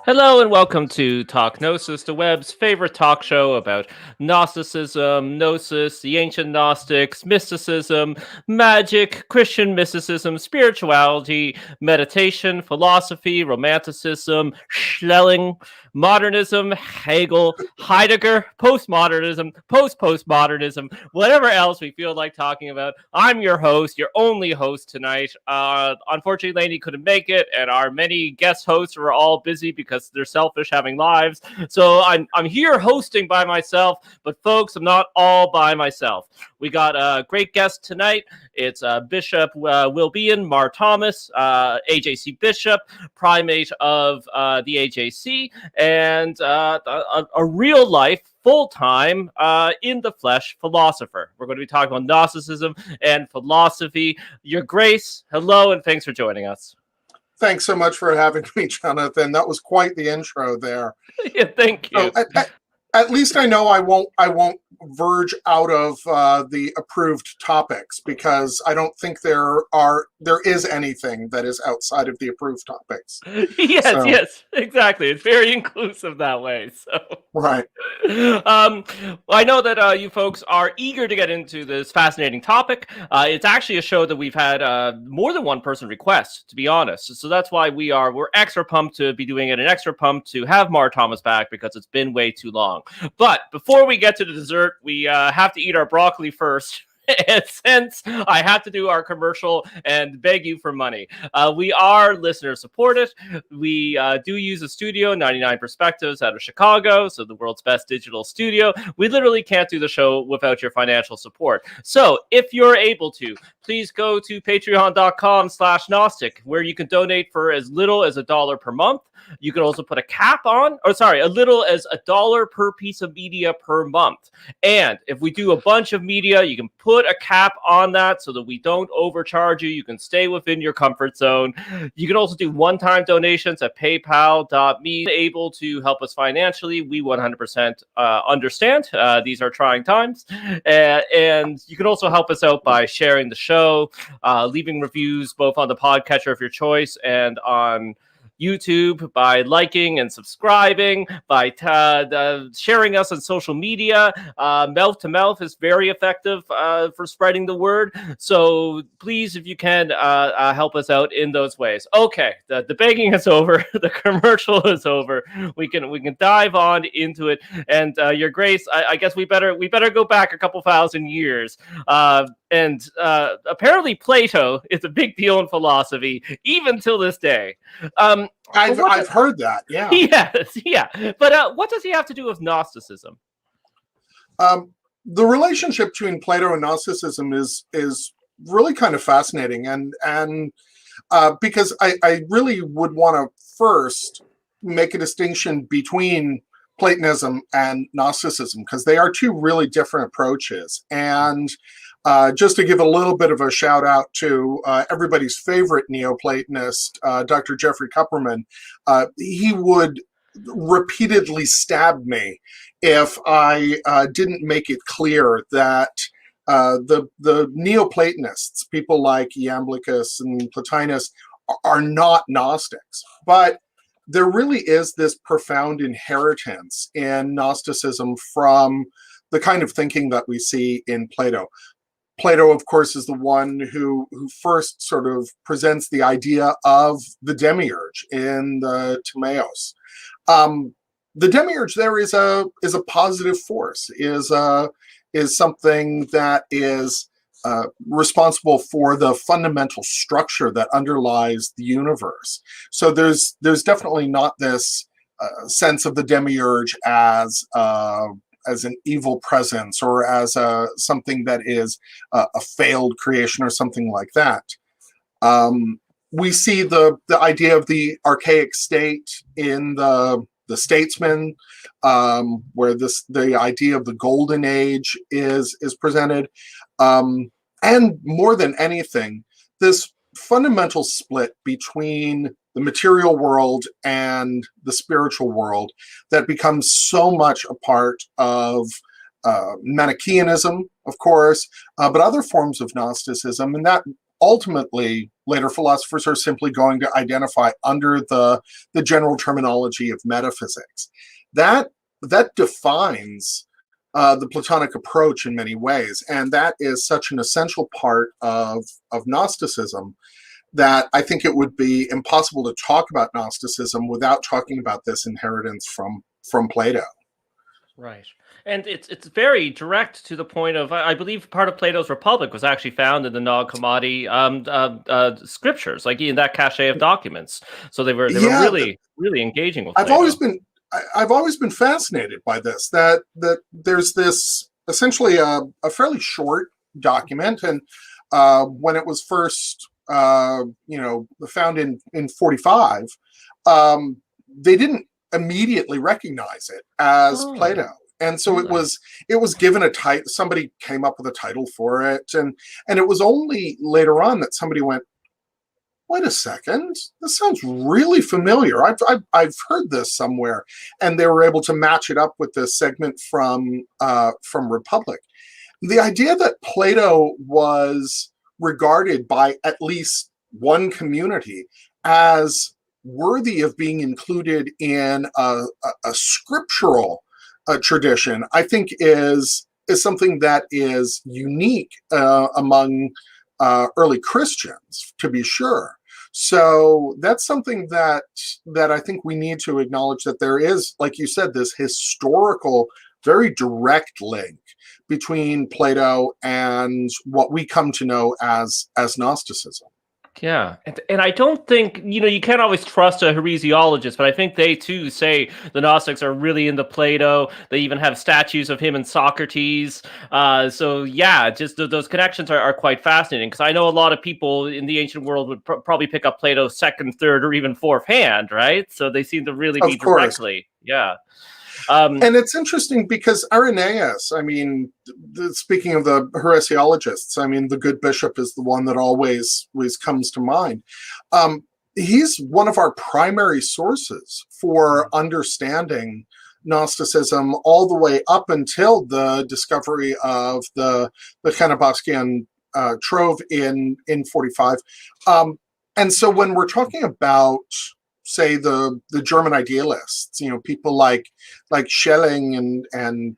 Hello and welcome to Talk Gnosis, the web's favorite talk show about Gnosticism, Gnosis, the ancient Gnostics, mysticism, magic, Christian mysticism, spirituality, meditation, philosophy, romanticism, Schelling, modernism, Hegel, Heidegger, postmodernism, post-postmodernism, whatever else we feel like talking about. I'm your host, your only host tonight. Unfortunately, Lainey couldn't make it, and our many guest hosts were all busy because they're selfish having lives. So I'm here hosting by myself, but folks, I'm not all by myself. We got a great guest tonight. It's Bishop Wilbean Mar Thomas, AJC Bishop, primate of the AJC, and a real life, full-time, in the flesh philosopher. We're going to be talking about Gnosticism and philosophy. Your Grace, hello, and thanks for joining us. Thanks so much for having me, Jonathan. That was quite the intro there. Yeah, thank you. So, at least I know I won't verge out of the approved topics, because I don't think there is anything that is outside of the approved topics. Yes, exactly. It's very inclusive that way. So right. I know that you folks are eager to get into this fascinating topic. It's actually a show that we've had more than one person request, to be honest. So that's why we're extra pumped to be doing it, and extra pumped to have Mar Thomas back, because it's been way too long. But before we get to the dessert, we have to eat our broccoli first. And since I have to do our commercial and beg you for money, we are listener supported. We do use a studio, 99 Perspectives, out of Chicago, so the world's best digital studio. We literally can't do the show without your financial support. So if you're able to, please go to patreon.com/Gnostic, where you can donate for as little as $1 per month. You can also put a cap on, a little as $1 per piece of media per month. And if we do a bunch of media, you can put a cap on that so that we don't overcharge you. You can stay within your comfort zone. You can also do one-time donations at paypal.me. Able to help us financially, we 100% understand. These are trying times. And you can also help us out by sharing the show, leaving reviews both on the podcatcher of your choice and on YouTube, by liking and subscribing, by sharing us on social media. Mouth to mouth is very effective for spreading the word. So please, if you can, help us out in those ways. Okay, the begging is over. The commercial is over. We can dive on into it. And Your Grace, I guess we better go back a couple thousand years. And apparently Plato is a big deal in philosophy, even till this day. I've heard that, yeah. Yes, yeah. But what does he have to do with Gnosticism? The relationship between Plato and Gnosticism is really kind of fascinating, and because I really would want to first make a distinction between Platonism and Gnosticism, because they are two really different approaches. And just to give a little bit of a shout out to everybody's favorite Neoplatonist, Dr. Jeffrey Kupperman, he would repeatedly stab me if I didn't make it clear that the Neoplatonists, people like Iamblichus and Plotinus, are not Gnostics. But there really is this profound inheritance in Gnosticism from the kind of thinking that we see in Plato. Plato, of course, is the one who first sort of presents the idea of the demiurge in the Timaeus. The demiurge there is a positive force, is something that is responsible for the fundamental structure that underlies the universe. So there's definitely not this sense of the demiurge as an evil presence, or as something that is a failed creation or something like that. We see the idea of the archaic state in the Statesman, where the idea of the golden age is presented. And more than anything, this fundamental split between the material world and the spiritual world that becomes so much a part of Manichaeanism, of course, but other forms of Gnosticism, and that ultimately later philosophers are simply going to identify under the general terminology of metaphysics. That defines the Platonic approach in many ways, and that is such an essential part of Gnosticism that I think it would be impossible to talk about Gnosticism without talking about this inheritance from Plato. Right. And it's very direct to the point of, I believe part of Plato's Republic was actually found in the Nag Hammadi scriptures, like in that cache of documents. So they were Yeah, really engaging with I've Plato. I've always been fascinated by this, that there's this essentially a fairly short document, and when it was first found in 45, they didn't immediately recognize it as Oh, Plato. And so really? it was given a title. Somebody came up with a title for it, and it was only later on that somebody went, "Wait a second, this sounds really familiar. I've heard this somewhere," and they were able to match it up with this segment from Republic. The idea that Plato was regarded by at least one community as worthy of being included in a scriptural tradition, I think is something that is unique among early Christians, to be sure. So that's something that I think we need to acknowledge, that there is, like you said, this historical, very direct link between Plato and what we come to know as Gnosticism. Yeah, and I don't think, you can't always trust a heresiologist, but I think they too say the Gnostics are really into Plato. They even have statues of him and Socrates. So yeah, just those connections are quite fascinating, because I know a lot of people in the ancient world would probably pick up Plato second, third, or even fourth hand, right? So they seem to really be Of course. directly, yeah. And it's interesting because Irenaeus, I mean, speaking of the heresiologists, I mean, the good bishop is the one that always comes to mind. He's one of our primary sources for understanding Gnosticism all the way up until the discovery of the Kanabowskian trove in 45. And so when we're talking about, say, the German idealists, people like Schelling and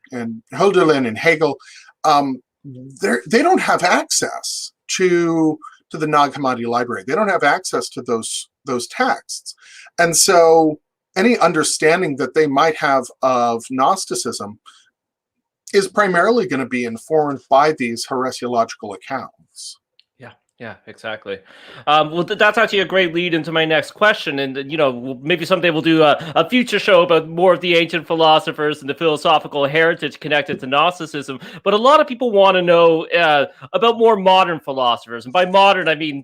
Hölderlin and Hegel, they don't have access to the Nag Hammadi library. They don't have access to those texts, and so any understanding that they might have of Gnosticism is primarily going to be informed by these heresiological accounts. Yeah, exactly. Well, that's actually a great lead into my next question. And, maybe someday we'll do a future show about more of the ancient philosophers and the philosophical heritage connected to Gnosticism. But a lot of people want to know about more modern philosophers. And by modern, I mean,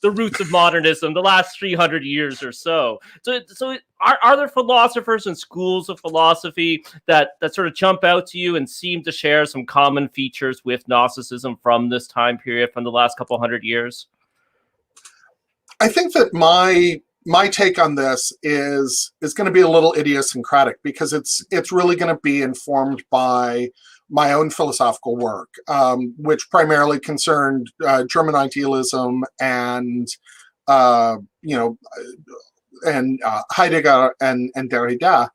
the roots of modernism, the last 300 years or so. So are there philosophers and schools of philosophy that sort of jump out to you and seem to share some common features with Gnosticism from this time period, from the last couple hundred years? I think that my take on this is going to be a little idiosyncratic, because it's really going to be informed by my own philosophical work, which primarily concerned German idealism and Heidegger and Derrida.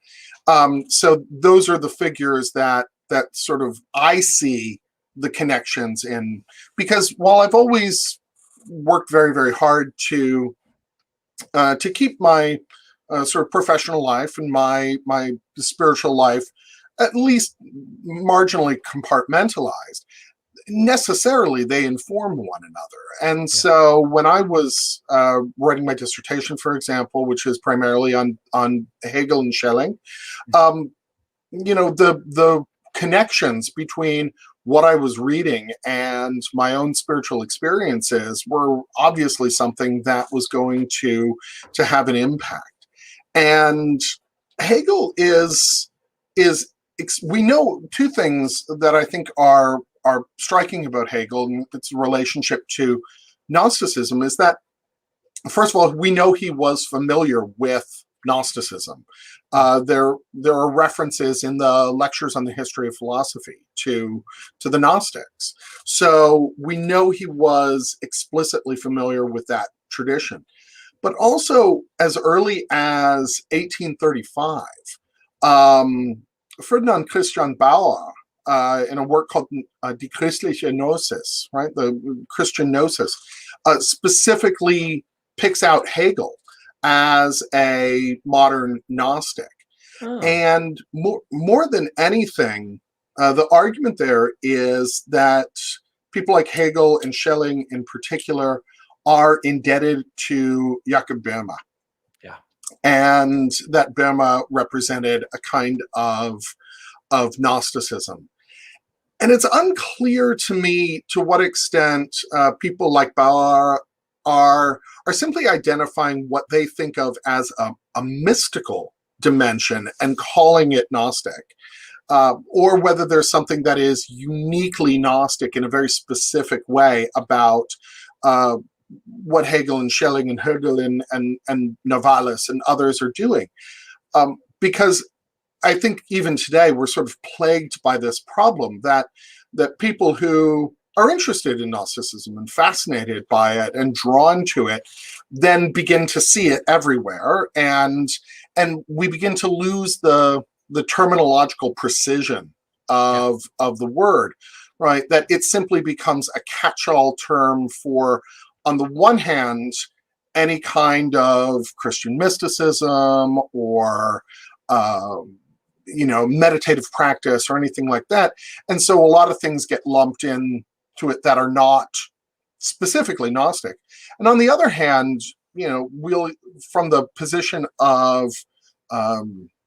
So those are the figures that sort of I see the connections in, because while I've always worked very, very hard to keep my sort of professional life and my spiritual life at least marginally compartmentalized, necessarily they inform one another. And so when I was writing my dissertation, for example, which is primarily on Hegel and Schelling, the connections between what I was reading and my own spiritual experiences were obviously something that was going to have an impact. And Hegel is we know two things that I think are striking about Hegel and its relationship to Gnosticism, is that, first of all, we know he was familiar with Gnosticism. There are references in the lectures on the history of philosophy to the Gnostics. So we know he was explicitly familiar with that tradition. But also, as early as 1835, Ferdinand Christian Bauer, in a work called Die Christliche Gnosis, right, the Christian Gnosis, specifically picks out Hegel as a modern Gnostic. Oh. And more than anything, the argument there is that people like Hegel and Schelling in particular are indebted to Jakob Böhme. Yeah. And that Böhme represented a kind of Gnosticism. And it's unclear to me to what extent people like Bauer are simply identifying what they think of as a mystical dimension and calling it Gnostic, or whether there's something that is uniquely Gnostic in a very specific way about what Hegel and Schelling and Hegel and Novalis and others are doing. Because I think even today we're sort of plagued by this problem that people who are interested in Gnosticism and fascinated by it and drawn to it then begin to see it everywhere, and we begin to lose the terminological precision of the word, right? That it simply becomes a catch-all term for, on the one hand, any kind of Christian mysticism or meditative practice or anything like that. And so a lot of things get lumped in to it that are not specifically Gnostic. And on the other hand, we'll, from the position of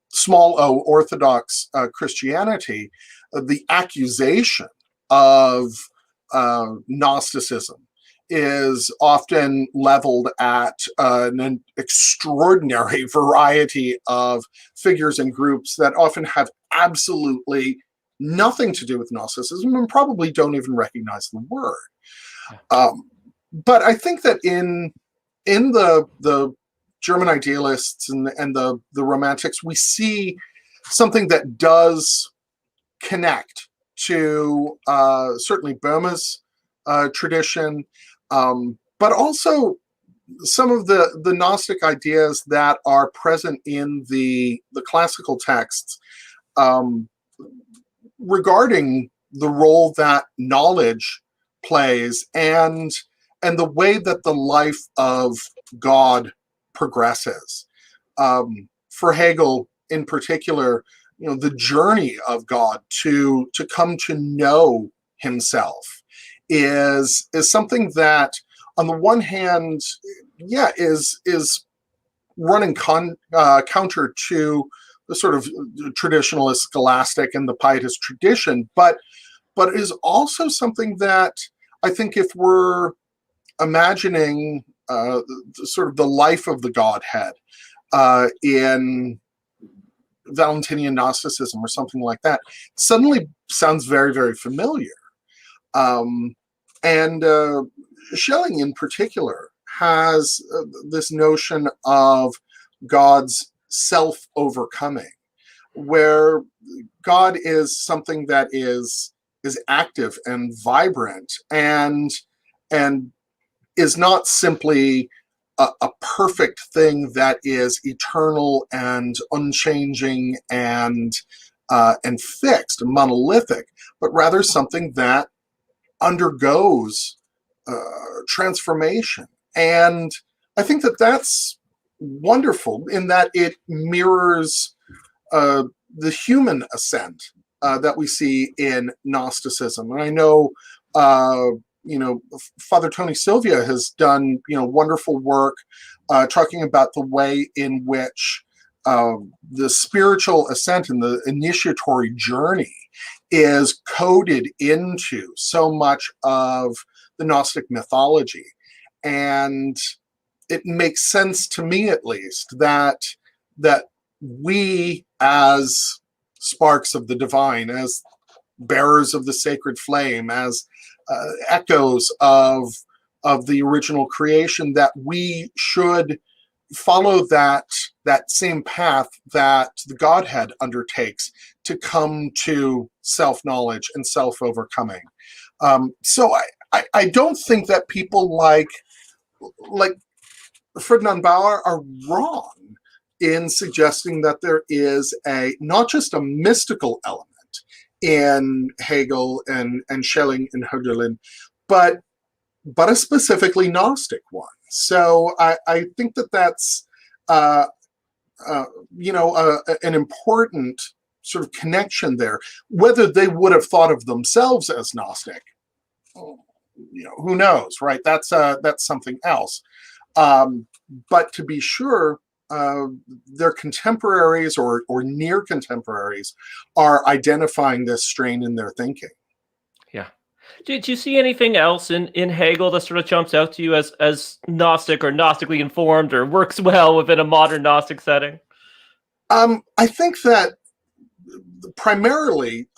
small o Orthodox Christianity, the accusation of Gnosticism is often leveled at an extraordinary variety of figures and groups that often have absolutely nothing to do with Gnosticism and probably don't even recognize the word. But I think that in the German idealists and the romantics, we see something that does connect to certainly Böhme's tradition, but also some of the Gnostic ideas that are present in the classical texts regarding the role that knowledge plays and the way that the life of God progresses. For Hegel in particular, the journey of God to come to know himself is something that, on the one hand, is running counter to the sort of traditionalist scholastic and the pietist tradition, but is also something that I think, if we're imagining sort of the life of the Godhead in Valentinian Gnosticism or something like that, suddenly sounds very, very familiar. And Schelling in particular has this notion of God's self-overcoming, where God is something that is active and vibrant and is not simply a perfect thing that is eternal and unchanging and fixed, monolithic, but rather something that undergoes transformation. And I think that that's wonderful in that it mirrors the human ascent that we see in Gnosticism. And I know, Father Tony Sylvia has done, wonderful work talking about the way in which the spiritual ascent and the initiatory journey is coded into so much of the Gnostic mythology. And it makes sense to me, at least, that we, as sparks of the divine, as bearers of the sacred flame, as echoes of the original creation, that we should follow that that same path that the Godhead undertakes to come to self-knowledge and self-overcoming. So I don't think that people like Ferdinand Bauer are wrong in suggesting that there is not just a mystical element in Hegel and Schelling and Hölderlin, but a specifically Gnostic one. So I think that that's an important sort of connection there. Whether they would have thought of themselves as Gnostic, who knows, right? That's something else. But to be sure, their contemporaries or near contemporaries are identifying this strain in their thinking. Yeah. Do you see anything else in Hegel that sort of jumps out to you as Gnostic or Gnostically informed or works well within a modern Gnostic setting? I think that primarily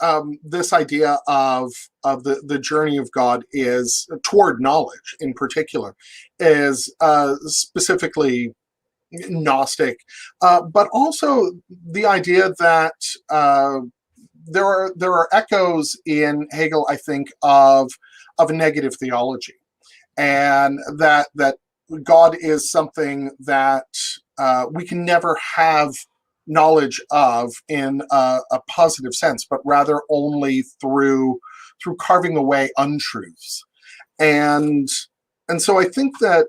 this idea of the journey of God is toward knowledge in particular is specifically Gnostic, but also the idea that there are echoes in Hegel, I think, of a negative theology, and that God is something that we can never have knowledge of in a positive sense, but rather only through carving away untruths, and so I think that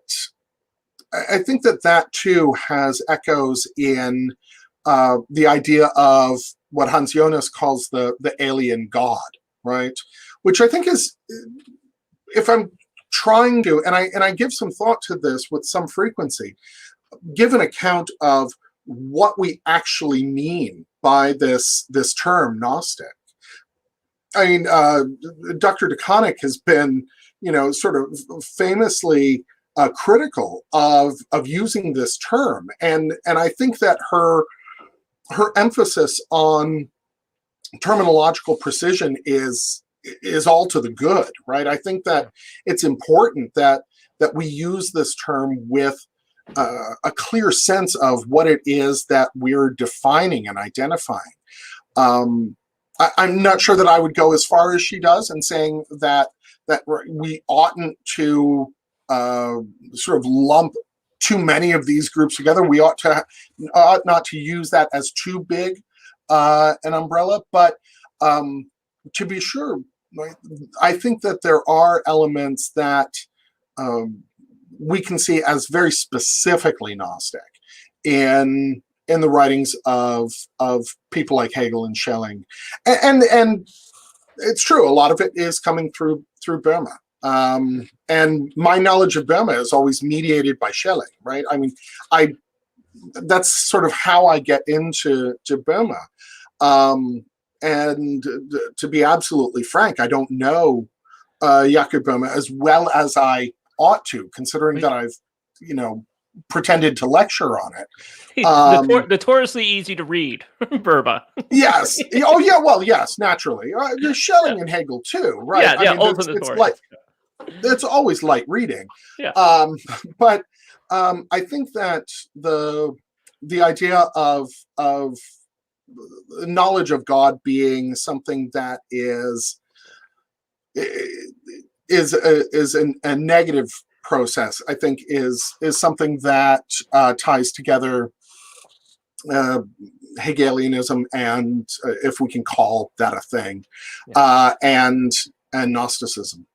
too has echoes in the idea of what Hans Jonas calls the alien God, right? Which I think is, if I'm trying to, and I give some thought to this with some frequency, give an account of what we actually mean by this term Gnostic. I mean, Dr. DeConnick has been, sort of famously critical of using this term, and I think that her emphasis on terminological precision is all to the good, right? I think that it's important that we use this term with a clear sense of what it is that we're defining and identifying. I'm not sure that I would go as far as she does in saying that we oughtn't to sort of lump too many of these groups together. We ought not to use that as too big an umbrella, but to be sure, I think that there are elements that we can see as very specifically Gnostic in the writings of people like Hegel and Schelling, and it's true, a lot of it is coming through Burma. And my knowledge of Burma is always mediated by Schelling, right? I mean, that's sort of how I get into Burma. And to be absolutely frank, I don't know Yaku Burma as well as I ought to, considering that I've, pretended to lecture on it. Notoriously easy to read, Burma. Yes. Oh, yeah. Well, yes, naturally. There's Schelling and Hegel too, right? Yeah. I mean, it's always light reading. Yeah. But I think that the idea of knowledge of God being something that is a negative process, I think is something that ties together Hegelianism and, if we can call that a thing, and Gnosticism.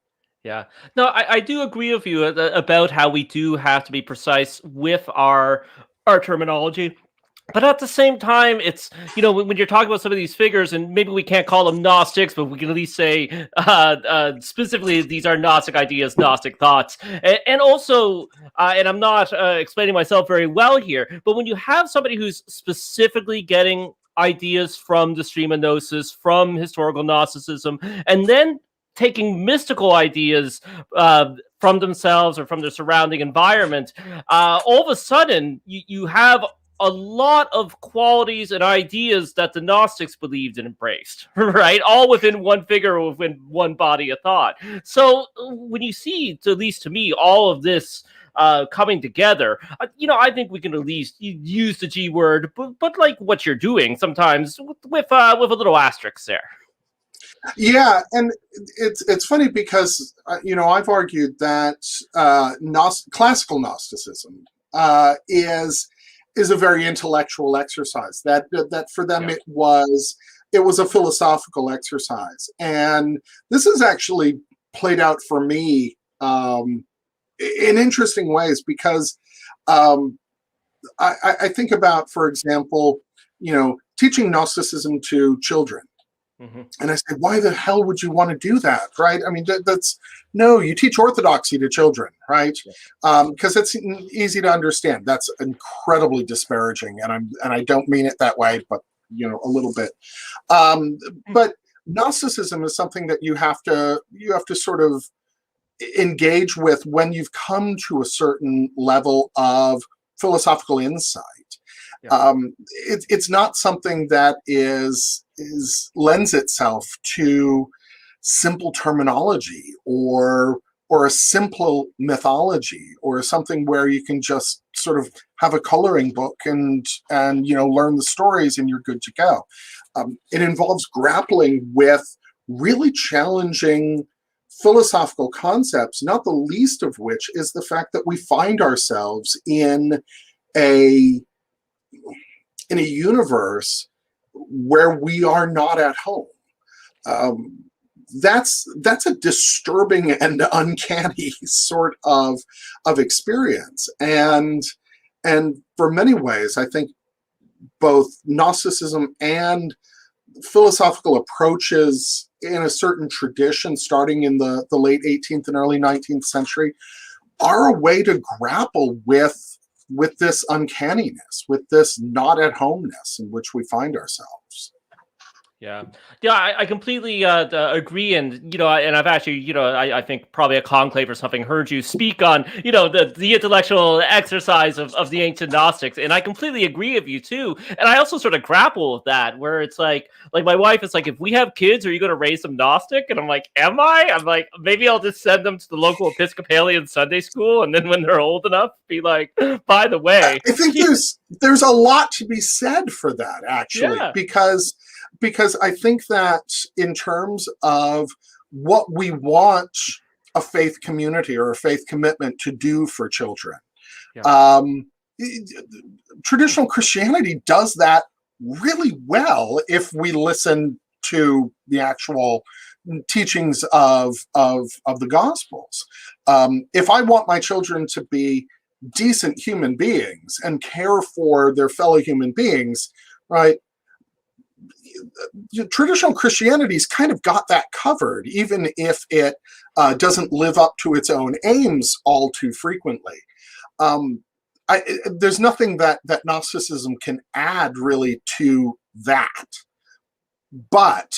Yeah. No, I do agree with you about how we do have to be precise with our terminology. But at the same time, it's, when you're talking about some of these figures, and maybe we can't call them Gnostics, but we can at least say specifically these are Gnostic ideas, Gnostic thoughts. And also, and I'm not explaining myself very well here, but when you have somebody who's specifically getting ideas from the stream of Gnosis, from historical Gnosticism, and then taking mystical ideas from themselves or from their surrounding environment, all of a sudden you have a lot of qualities and ideas that the Gnostics believed and embraced, right? All within one figure, within one body of thought. So when you see, at least to me, all of this coming together, I think we can at least use the G word, but like what you're doing sometimes with a little asterisk there. Yeah, and it's funny because I've argued that classical Gnosticism is a very intellectual exercise. That for them it was a philosophical exercise, and this has actually played out for me in interesting ways because I think about, for example, teaching Gnosticism to children. Mm-hmm. And I said, why the hell would you want to do that, right? I mean, you teach orthodoxy to children, right? Because it's easy to understand. That's incredibly disparaging, and I don't mean it that way, but a little bit. But Gnosticism is something that you have to sort of engage with when you've come to a certain level of philosophical insight. It's not something that lends itself to simple terminology or a simple mythology or something where you can just sort of have a coloring book and learn the stories and you're good to go. It involves grappling with really challenging philosophical concepts, not the least of which is the fact that we find ourselves in a universe where we are not at home. That's a disturbing and uncanny sort of experience, and for many ways, I think both Gnosticism and philosophical approaches in a certain tradition, starting in the late 18th and early 19th century, are a way to grapple with this uncanniness, with this not at homeness in which we find ourselves. Yeah, I completely agree, and and I've actually, I think probably a conclave or something heard you speak on, the intellectual exercise of the ancient Gnostics, and I completely agree with you too. And I also sort of grapple with that, where it's like my wife is like, if we have kids, are you going to raise them Gnostic? And I'm like, am I? I'm like, maybe I'll just send them to the local Episcopalian Sunday school, and then when they're old enough, be like, by the way, I think there's a lot to be said for that, actually, because I think that in terms of what we want a faith community or a faith commitment to do for children, traditional Christianity does that really well if we listen to the actual teachings of the Gospels. If I want my children to be decent human beings and care for their fellow human beings, right? Traditional Christianity's kind of got that covered, even if it doesn't live up to its own aims all too frequently. There's nothing that Gnosticism can add really to that. But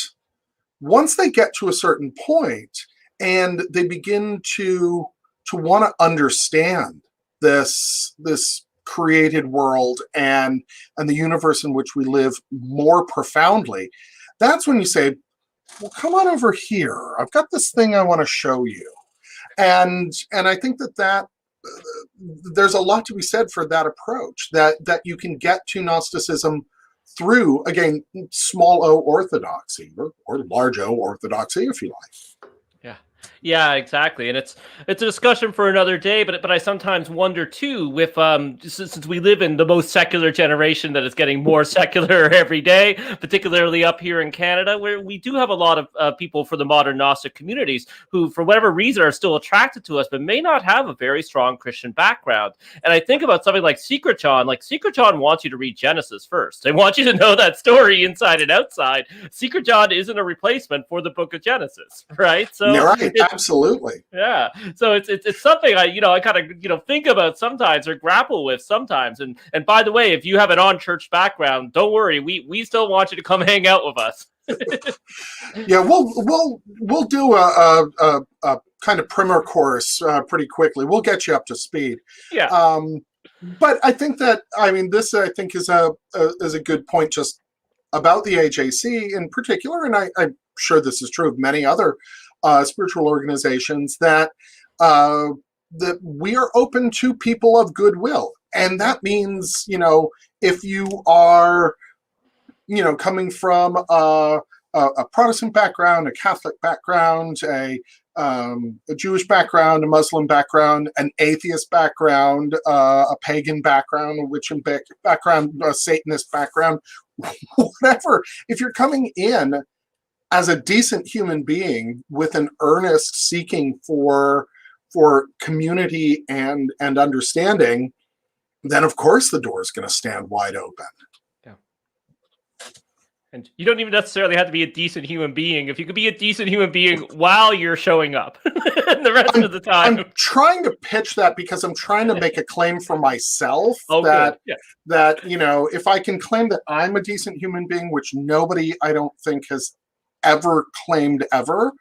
once they get to a certain point and they begin to want to understand this created world and the universe in which we live more profoundly, that's when you say, well, come on over here. I've got this thing I want to show you. And I think that there's a lot to be said for that approach, that you can get to Gnosticism through, again, small o orthodoxy or large O orthodoxy, if you like. Yeah, exactly, and it's a discussion for another day. But I sometimes wonder too, with since we live in the most secular generation that is getting more secular every day, particularly up here in Canada, where we do have a lot of people for the modern Gnostic communities who, for whatever reason, are still attracted to us, but may not have a very strong Christian background. And I think about something like Secret John. Like Secret John wants you to read Genesis first. They want you to know that story inside and outside. Secret John isn't a replacement for the Book of Genesis, right? So you're right. Absolutely. Yeah. So it's something I kind of think about sometimes or grapple with sometimes. And by the way, if you have an on-church background, don't worry, we still want you to come hang out with us. Yeah, we'll do a kind of primer course pretty quickly. We'll get you up to speed. Yeah. But I think that this I think is a good point just about the AJC in particular, and I'm sure this is true of many other spiritual organizations, that that we are open to people of goodwill. And that means, if you are, coming from a Protestant background, a Catholic background, a Jewish background, a Muslim background, an atheist background, a pagan background, a witch background, a Satanist background, whatever. If you're coming in as a decent human being with an earnest seeking for community and understanding, then of course the door is going to stand wide open. Yeah. And you don't even necessarily have to be a decent human being. If you could be a decent human being while you're showing up the rest of the time. I'm trying to pitch that because I'm trying to make a claim for myself that if I can claim that I'm a decent human being, which nobody I don't think has ever claimed ever,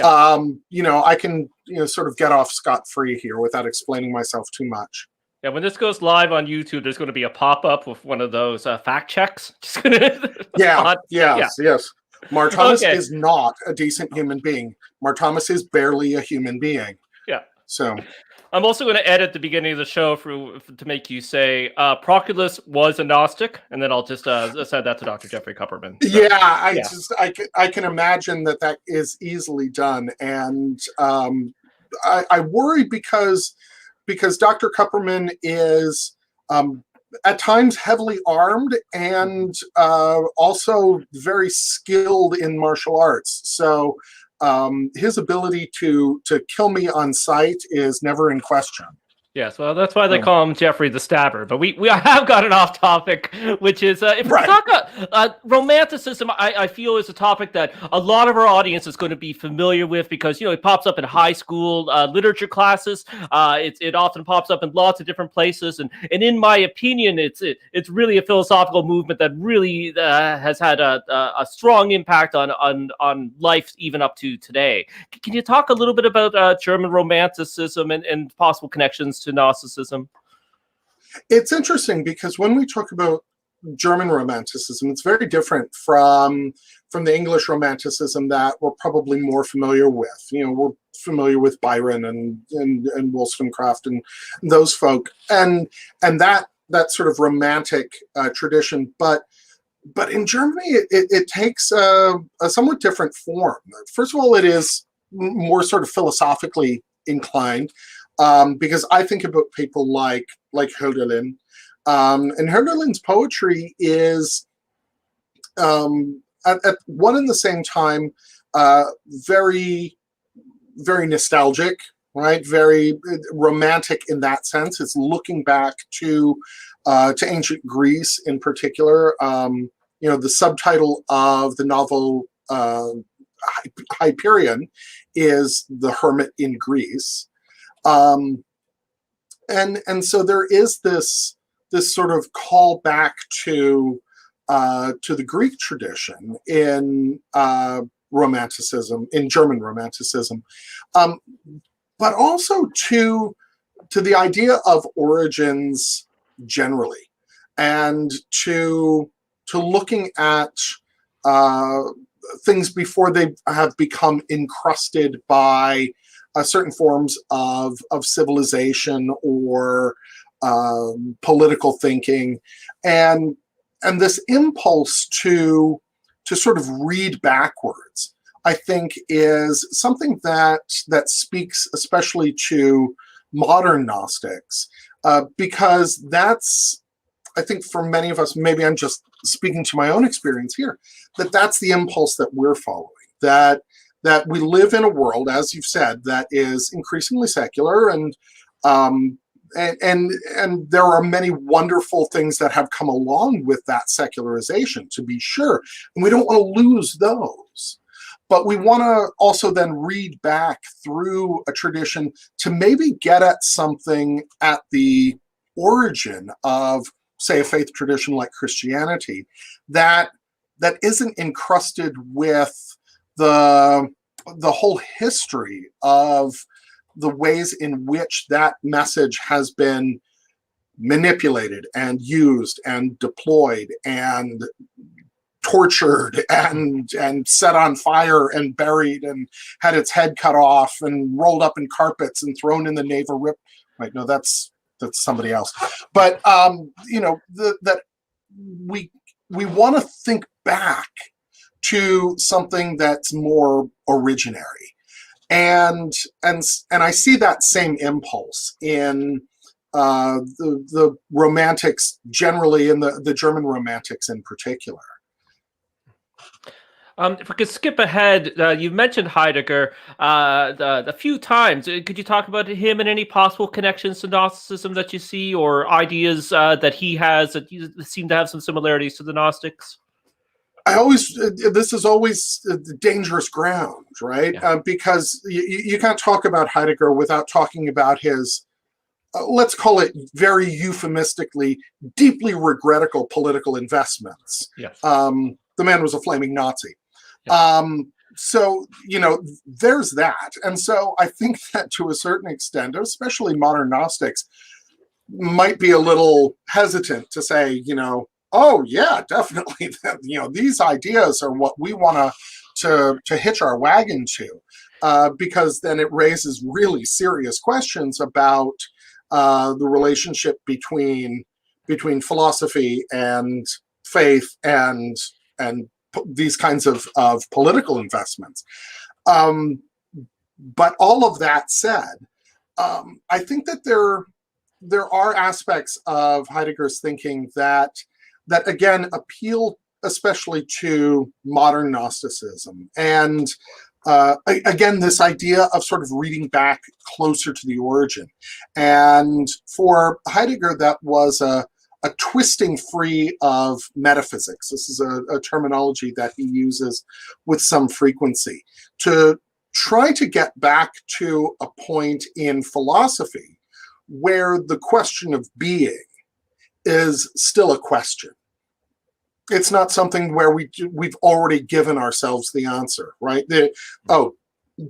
I can sort of get off scot-free here without explaining myself too much. Yeah, when this goes live on YouTube, there's going to be a pop-up with one of those fact checks. Yes. Mar Thomas is not a decent human being. Mar Thomas is barely a human being. Yeah. So I'm also going to edit the beginning of the show to make you say Proculus was a Gnostic, and then I'll just send that to Dr. Jeffrey Kupperman. So, I can imagine that is easily done, and I worry because Dr. Kupperman is at times heavily armed and also very skilled in martial arts. So his ability to kill me on sight is never in question. Yes, well, that's why they call him Jeffrey the Stabber. But we have gotten off topic, which is if we talk romanticism, I feel is a topic that a lot of our audience is going to be familiar with because it pops up in high school literature classes. It often pops up in lots of different places, and in my opinion, it's really a philosophical movement that really has had a strong impact on life even up to today. Can you talk a little bit about German romanticism and possible connections to Gnosticism? It's interesting because when we talk about German romanticism, it's very different from the English romanticism that we're probably more familiar with. We're familiar with Byron and Wollstonecraft and those folk, and that sort of romantic tradition. But in Germany, it takes a somewhat different form. First of all, it is more sort of philosophically inclined. Because I think about people like Hölderlin, and Hölderlin's poetry is at one and the same time very, very nostalgic, right? Very romantic in that sense. It's looking back to ancient Greece in particular. The subtitle of the novel Hyperion is "The Hermit in Greece." And so there is this sort of call back to the Greek tradition in romanticism, in German romanticism, but also to the idea of origins generally, and to looking at things before they have become encrusted by certain forms of civilization or political thinking, and this impulse to sort of read backwards, I think, is something that speaks especially to modern Gnostics, because that's, I think, for many of us, maybe I'm just speaking to my own experience here, that's the impulse that we're following, that we live in a world, as you've said, that is increasingly secular, and there are many wonderful things that have come along with that secularization, to be sure, and we don't want to lose those. But we want to also then read back through a tradition to maybe get at something at the origin of, say, a faith tradition like Christianity that isn't encrusted with the whole history of the ways in which that message has been manipulated and used and deployed and tortured and set on fire and buried and had its head cut off and rolled up in carpets and thrown in the Neva Rip. Right? No, that's somebody else. But that we want to think back to something that's more originary, and I see that same impulse in the Romantics generally, and the German Romantics in particular. If we could skip ahead, you mentioned Heidegger the few times. Could you talk about him and any possible connections to Gnosticism that you see, or ideas that he has that seem to have some similarities to the Gnostics? This is always dangerous ground, right? Yeah. Because you can't talk about Heidegger without talking about his, let's call it very euphemistically, deeply regrettable political investments. Yes. The man was a flaming Nazi. Yeah. So, there's that. And so I think that to a certain extent, especially modern Gnostics, might be a little hesitant to say, oh yeah, definitely, these ideas are what we want to hitch our wagon to, because then it raises really serious questions about the relationship between philosophy and faith and these kinds of political investments. But all of that said, I think that there are aspects of Heidegger's thinking that again appeal especially to modern Gnosticism. And again, this idea of sort of reading back closer to the origin. And for Heidegger, that was a twisting free of metaphysics. This is a terminology that he uses with some frequency to try to get back to a point in philosophy where the question of being is still a question. It's not something where we've already given ourselves the answer, right?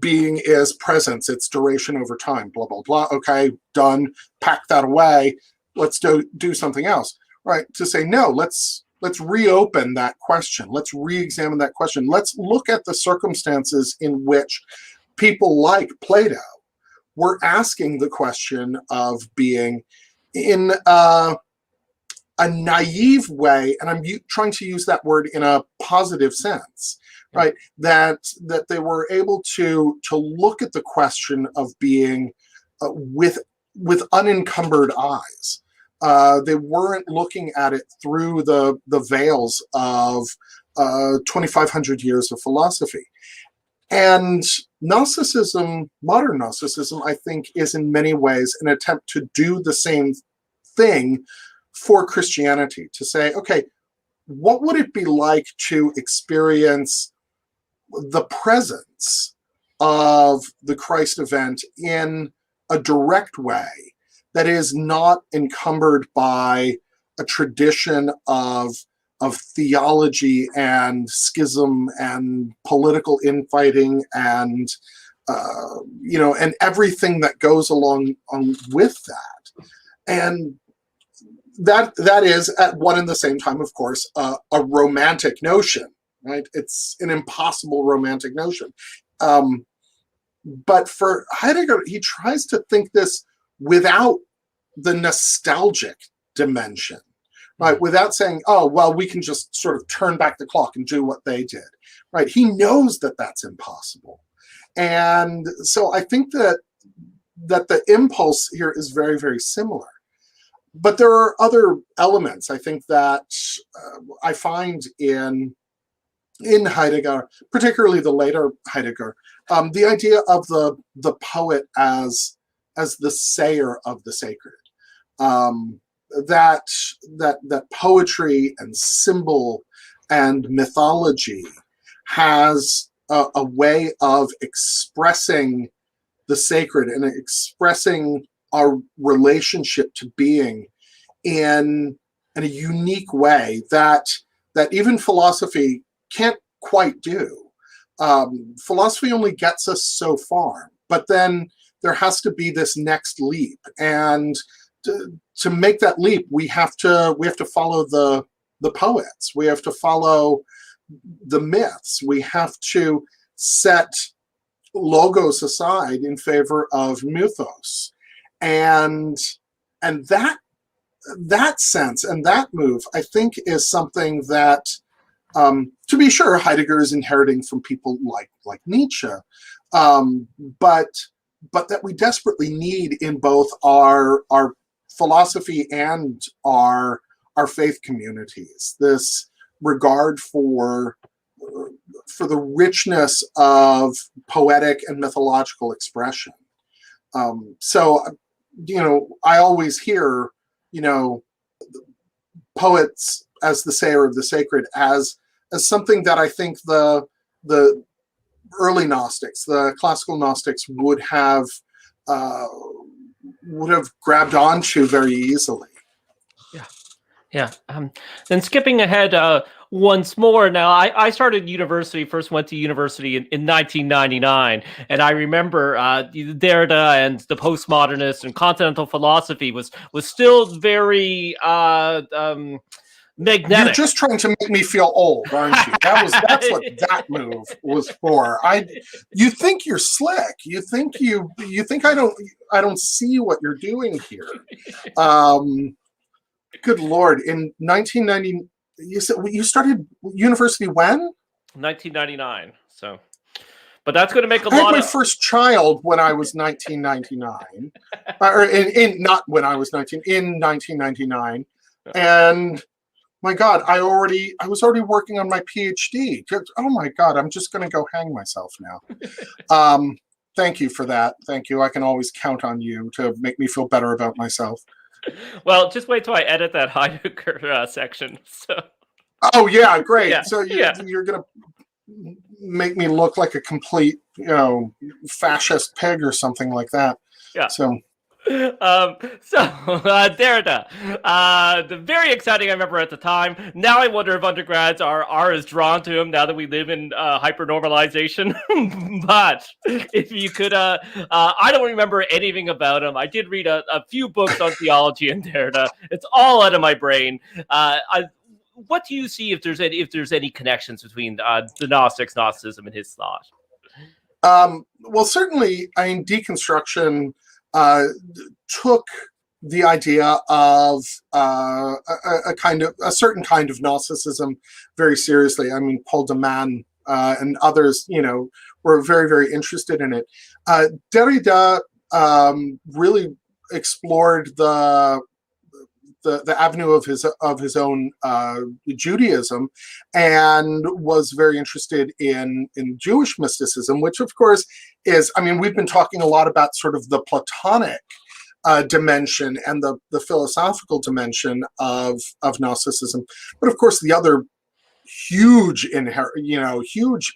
Being is presence, it's duration over time, blah, blah, blah. Okay, done, pack that away. Let's do something else, right? To say, no, let's reopen that question. Let's re-examine that question. Let's look at the circumstances in which people like Plato were asking the question of being in a naive way, and I'm trying to use that word in a positive sense, right? That they were able to look at the question of being with unencumbered eyes. They weren't looking at it through the veils of 2,500 years of philosophy. And Gnosticism, modern Gnosticism, I think, is in many ways an attempt to do the same thing for Christianity, to say, okay, what would it be like to experience the presence of the Christ event in a direct way that is not encumbered by a tradition of theology and schism and political infighting and and everything that goes along with that. And that is at one and the same time, of course, a romantic notion, right? It's an impossible romantic notion. But for Heidegger, he tries to think this without the nostalgic dimension, right? Without saying, oh, well, we can just sort of turn back the clock and do what they did, right? He knows that that's impossible. And so I think that the impulse here is very, very similar. But there are other elements, I think, that I find in Heidegger, particularly the later Heidegger, the idea of the poet as the sayer of the sacred. That poetry and symbol and mythology has a way of expressing the sacred and expressing our relationship to being in a unique way that even philosophy can't quite do. Philosophy only gets us so far, but then there has to be this next leap, and to make that leap, we have to follow the poets. We have to follow the myths. We have to set logos aside in favor of mythos, and that sense and that move, I think, is something that, to be sure, Heidegger is inheriting from people like Nietzsche, but that we desperately need in both our philosophy and our faith communities. This regard for the richness of poetic and mythological expression. So, I always hear, poets as the sayer of the sacred as something that I think the early Gnostics, the classical Gnostics, would have grabbed onto very easily. Yeah. Then skipping ahead once more. Now, I started university. First went to university in 1999, and I remember Derrida and the postmodernists and continental philosophy was still very magnetic. You're just trying to make me feel old, aren't you? That's what that move was for. You think you're slick. You think I don't see what you're doing here. Good Lord! In 1990, you said you started university when? 1999. So, but that's going to make a I lot. had my first child when I was 1999, or not when I was 19, in 1999, and my God, I was already working on my PhD. Oh my God, I'm just going to go hang myself now. Thank you for that. Thank you. I can always count on you to make me feel better about myself. Well, just wait till I edit that Heidegger section. So. Oh yeah, great. Yeah, So you're gonna make me look like a complete, fascist pig or something like that. Yeah. So. Derrida, very exciting. I remember at the time. Now I wonder if undergrads are as drawn to him now that we live in hypernormalization. But if you could, I don't remember anything about him. I did read a few books on theology and Derrida. It's all out of my brain. What do you see if there's any connections between the Gnosticism, and his thought? Well, certainly, deconstruction took the idea of a certain kind of Gnosticism very seriously. I mean, Paul de Man and others, were very, very interested in it. Derrida really explored the avenue of his own Judaism, and was very interested in Jewish mysticism, which of course is, we've been talking a lot about sort of the Platonic dimension and the philosophical dimension of Gnosticism, but of course the other huge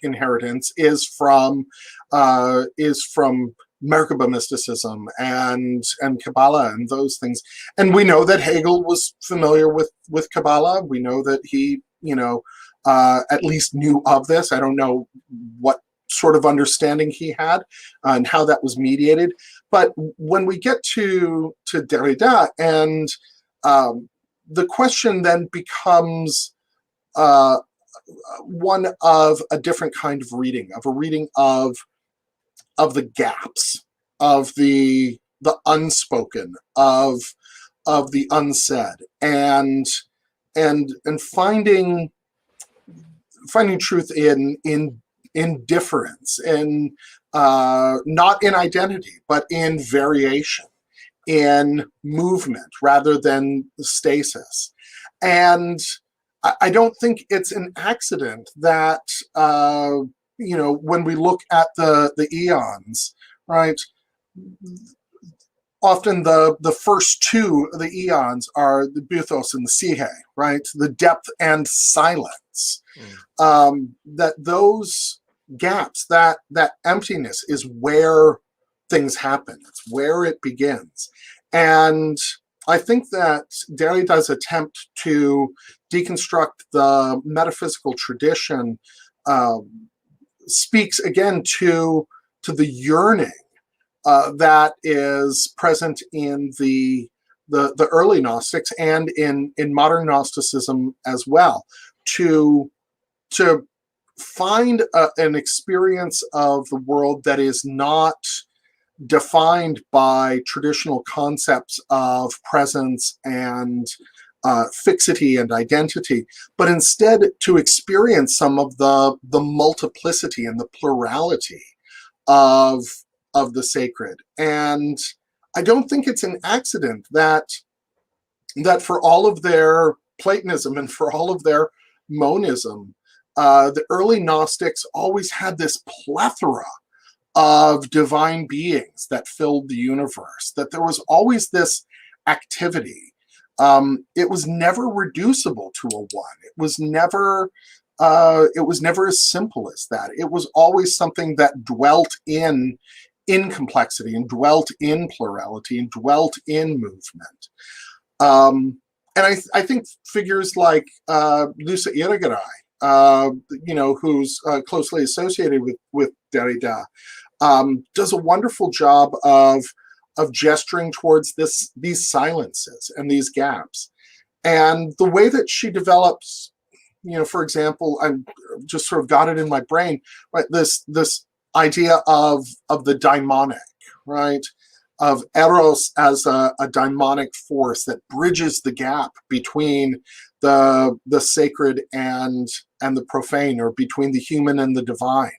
inheritance is from Merkaba mysticism and Kabbalah and those things. And we know that Hegel was familiar with Kabbalah. We know that he, at least knew of this. I don't know what sort of understanding he had and how that was mediated. But when we get to Derrida, and the question then becomes one of a different kind of reading, of a reading of the gaps, of the unspoken, of the unsaid, and finding truth in difference, in not in identity, but in variation, in movement rather than stasis. And I don't think it's an accident that when we look at the eons, right? Often the first two of the eons are the Bythos and the Sihe, right? The depth and silence. That those gaps, that emptiness is where things happen. It's where it begins. And I think that Derrida's attempt to deconstruct the metaphysical tradition speaks again to the yearning that is present in the early Gnostics and in modern Gnosticism as well, to to find an experience of the world that is not defined by traditional concepts of presence and fixity and identity, but instead to experience some of the multiplicity and the plurality of the sacred. And I don't think it's an accident that for all of their Platonism and for all of their monism, the early Gnostics always had this plethora of divine beings that filled the universe, that there was always this activity. It was never reducible to a one. It was never as simple as that. It was always something that dwelt in complexity and dwelt in plurality and dwelt in movement. And I think figures like Luisa Irigaray, who's closely associated with Derrida, does a wonderful job of gesturing towards these silences and these gaps. And the way that she develops, for example, I just sort of got it in my brain, right? This idea of the daimonic, right? Of eros as a daimonic force that bridges the gap between the sacred and the profane, or between the human and the divine.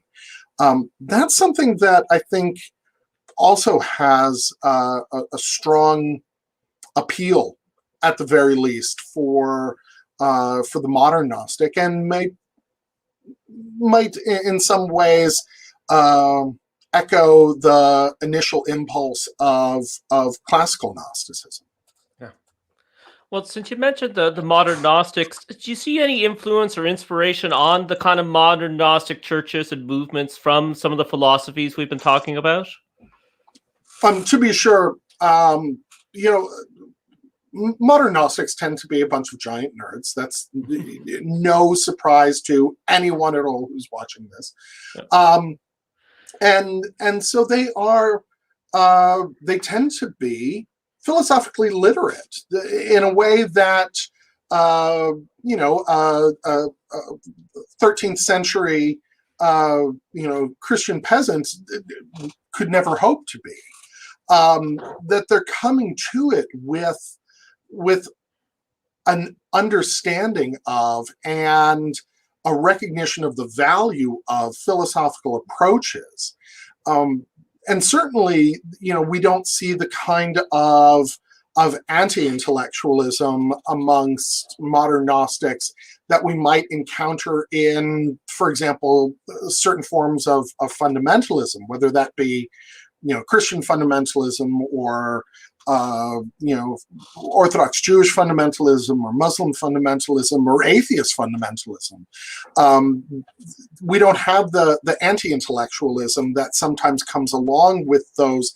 That's something that I think also has a strong appeal, at the very least, for the modern Gnostic, and might in some ways echo the initial impulse of classical Gnosticism. Yeah. Well, since you mentioned the modern Gnostics, do you see any influence or inspiration on the kind of modern Gnostic churches and movements from some of the philosophies we've been talking about? To be sure, modern Gnostics tend to be a bunch of giant nerds. That's no surprise to anyone at all who's watching this. Yeah. And so they are, they tend to be philosophically literate in a way that, 13th century, Christian peasants could never hope to be. That they're coming to it with an understanding of and a recognition of the value of philosophical approaches. And certainly, we don't see the kind of anti-intellectualism amongst modern Gnostics that we might encounter in, for example, certain forms of fundamentalism, whether that be, Christian fundamentalism or, Orthodox Jewish fundamentalism or Muslim fundamentalism or atheist fundamentalism. We don't have the anti-intellectualism that sometimes comes along with those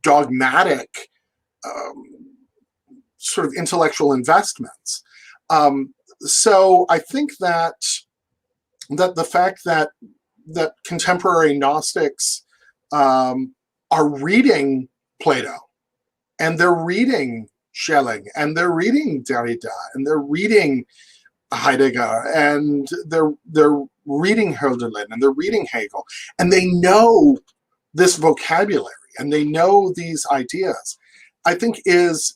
dogmatic sort of intellectual investments. So I think that the fact that contemporary Gnostics are reading Plato, and they're reading Schelling, and they're reading Derrida, and they're reading Heidegger, and they're reading Hölderlin, and they're reading Hegel, and they know this vocabulary, and they know these ideas, I think is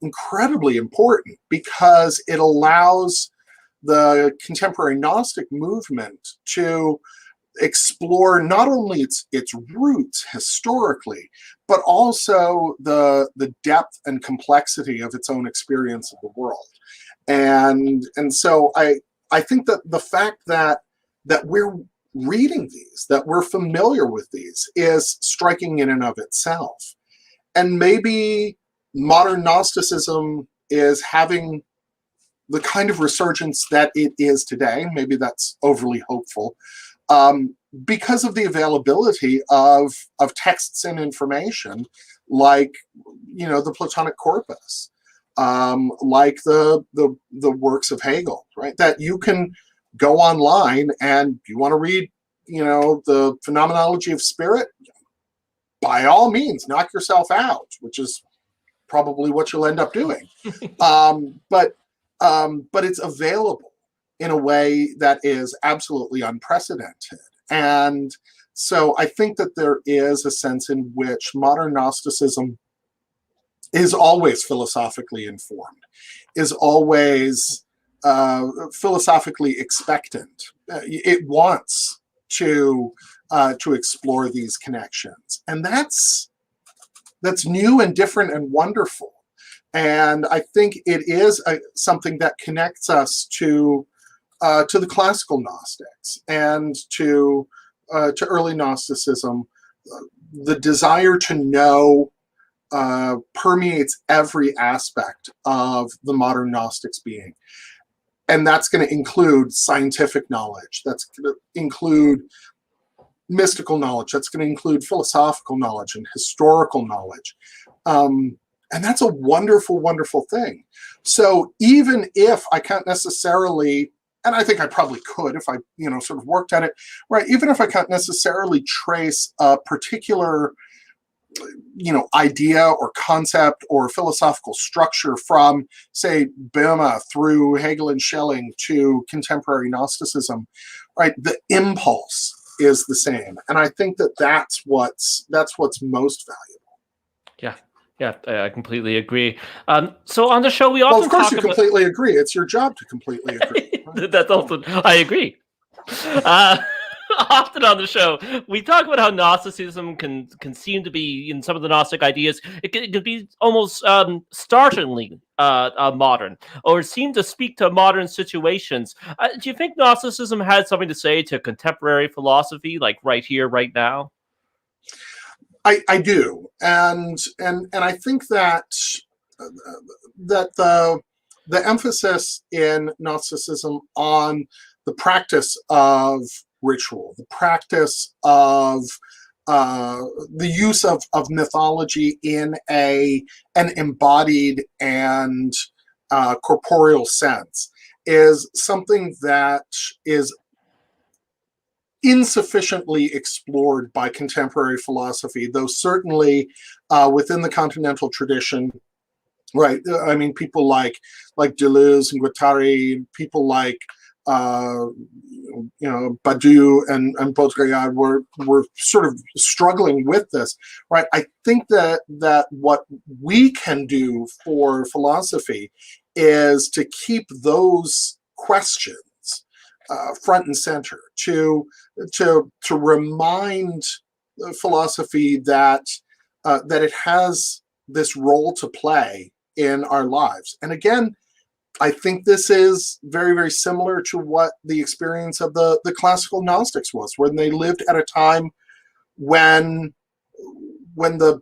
incredibly important, because it allows the contemporary Gnostic movement to explore not only its roots historically, but also the depth and complexity of its own experience of the world. And so I think that the fact that we're reading these, that we're familiar with these, is striking in and of itself. And maybe modern Gnosticism is having the kind of resurgence that it is today. Maybe that's overly hopeful. Because of the availability of texts and information, like the Platonic corpus, like the works of Hegel, right? That you can go online, and you want to read, the phenomenology of spirit, by all means, knock yourself out, which is probably what you'll end up doing. But it's available. in a way that is absolutely unprecedented. And so I think that there is a sense in which modern Gnosticism is always philosophically informed, is always philosophically expectant. It wants to explore these connections, and that's new and different and wonderful. And I think it is something that connects us to the classical Gnostics and to early Gnosticism. The desire to know permeates every aspect of the modern Gnostics being. And that's going to include scientific knowledge. That's going to include mystical knowledge. That's going to include philosophical knowledge and historical knowledge. And that's a wonderful, wonderful thing. So even if I can't necessarily, and I think I probably could if I, sort of worked at it, right? Even if I can't necessarily trace a particular, idea or concept or philosophical structure from, say, Behun through Hegel and Schelling to contemporary Gnosticism, right? The impulse is the same, and I think that that's what's most valuable. Yeah, I completely agree. So on the show, we often of course you completely agree. It's your job to completely agree. Right? That's also, I agree. Often on the show, we talk about how Gnosticism can seem to be, in some of the Gnostic ideas, it can be almost startlingly modern, or seem to speak to modern situations. Do you think Gnosticism had something to say to contemporary philosophy, like right here, right now? I do, and I think that the emphasis in Gnosticism on the practice of ritual, the practice of the use of mythology in an embodied and corporeal sense is something that is insufficiently explored by contemporary philosophy, though certainly within the continental tradition, right? I mean, people like Deleuze and Guattari, people like Badiou and Baudrillard were sort of struggling with this, right? I think that what we can do for philosophy is to keep those questions front and center, to remind philosophy that it has this role to play in our lives. And again, I think this is very, very similar to what the experience of the classical Gnostics was, when they lived at a time when the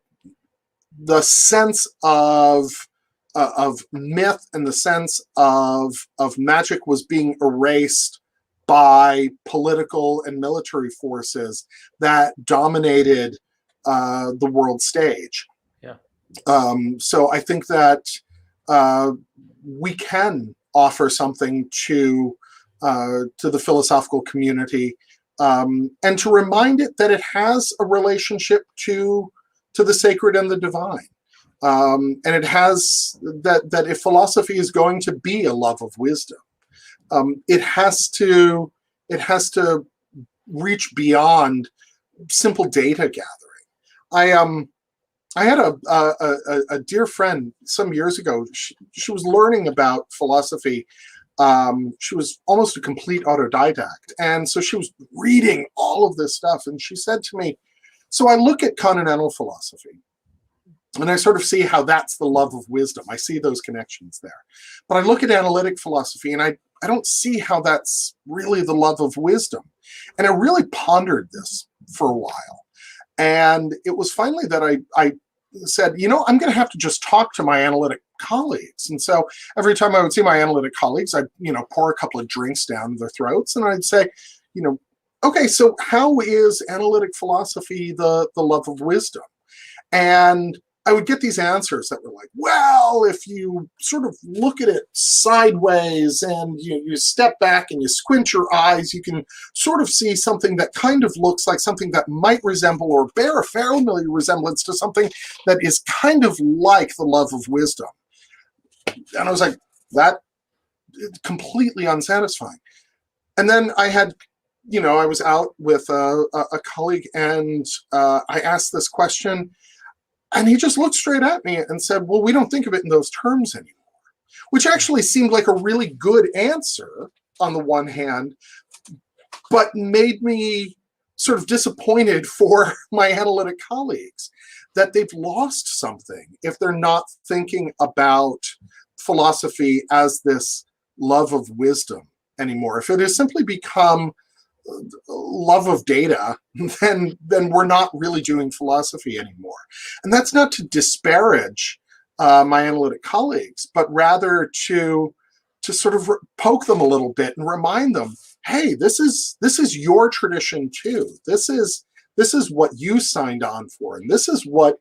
sense of myth and the sense of magic was being erased by political and military forces that dominated the world stage. Yeah. So I think that we can offer something to the philosophical community, and to remind it that it has a relationship to the sacred and the divine, and it has that if philosophy is going to be a love of wisdom, it has to reach beyond simple data gathering. I had a dear friend some years ago. She was learning about philosophy. She was almost a complete autodidact. And so she was reading all of this stuff. And she said to me, so I look at continental philosophy and I sort of see how that's the love of wisdom. I see those connections there. But I look at analytic philosophy and I don't see how that's really the love of wisdom. And I really pondered this for a while. And it was finally that I said, I'm going to have to just talk to my analytic colleagues. And so every time I would see my analytic colleagues, I'd, pour a couple of drinks down their throats. And I'd say, okay, so how is analytic philosophy the love of wisdom? And I would get these answers that were like, well, if you sort of look at it sideways and you step back and you squint your eyes, you can sort of see something that kind of looks like something that might resemble or bear a family resemblance to something that is kind of like the love of wisdom. And I was like, that is completely unsatisfying. And then I had, I was out with a colleague, and I asked this question, and he just looked straight at me and said, well, we don't think of it in those terms anymore, which actually seemed like a really good answer on the one hand, but made me sort of disappointed for my analytic colleagues that they've lost something if they're not thinking about philosophy as this love of wisdom anymore. If it has simply become love of data, then we're not really doing philosophy anymore. And that's not to disparage my analytic colleagues, but rather to sort of poke them a little bit and remind them, hey, this is your tradition too. This is what you signed on for, and this is what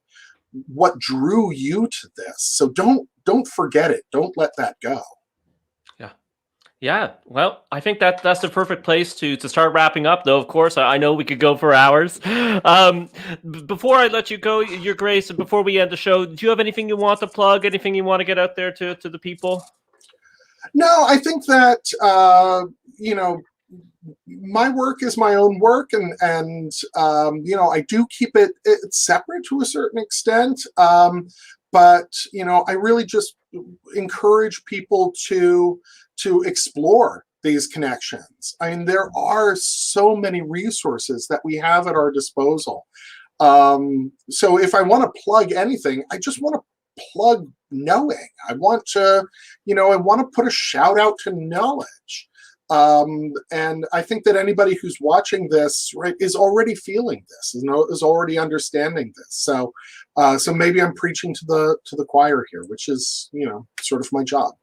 drew you to this. So don't forget it. Don't let that go. Yeah, well, I think that's the perfect place to start wrapping up, though, of course. I know we could go for hours. Before I let you go, Your Grace, and before we end the show, do you have anything you want to plug, anything you want to get out there to the people? No, I think that, my work is my own work, and I do keep it separate to a certain extent. But, I really just encourage people to explore these connections. I mean, there are so many resources that we have at our disposal. So if I want to plug anything, I just want to plug knowing. I want to put a shout out to knowledge. And I think that anybody who's watching this, right, is already feeling this, is already understanding this. So maybe I'm preaching to the choir here, which is, sort of my job.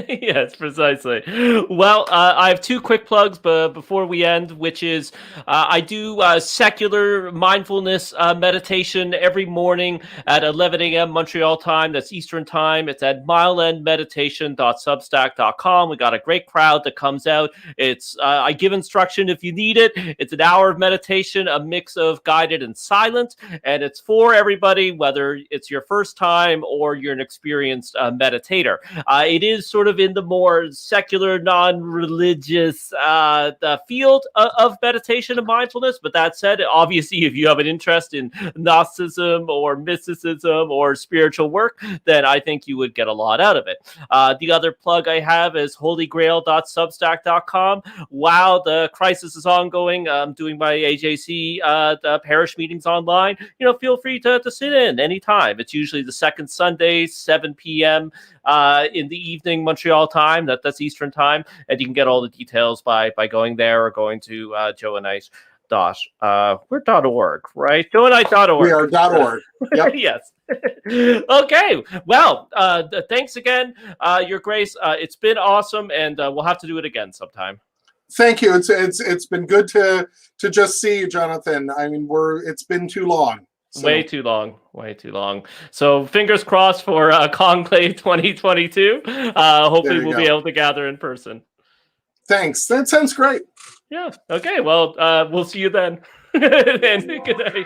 Yes, precisely. Well, I have two quick plugs before we end, which is I do secular mindfulness meditation every morning at 11 a.m. Montreal time. That's Eastern time. It's at mileendmeditation.substack.com. We got a great crowd that comes out. It's I give instruction if you need it. It's an hour of meditation, a mix of guided and silent, and it's for everybody, whether it's your first time or you're an experienced meditator. It is sort of in the more secular, non-religious the field of meditation and mindfulness. But that said, obviously, if you have an interest in Gnosticism or mysticism or spiritual work, then I think you would get a lot out of it. The other plug I have is holygrail.substack.com. While the crisis is ongoing, I'm doing my AJC the parish meetings online. Feel free to sit in anytime. It's usually the second Sunday, 7 p.m. In the evening Montreal time. That's Eastern time, and you can get all the details by going there or going to Johannite. We're .org, right? Johannite.org. We are .org. Yep. Yes. Okay. Well, thanks again, Your Grace. It's been awesome, and we'll have to do it again sometime. Thank you. It's been good to just see you, Jonathan. I mean, it's been too long. So. Way too long. So fingers crossed for Conclave 2022. Hopefully we'll be able to gather in person. Thanks. That sounds great. Yeah. Okay. Well, we'll see you then. And good night.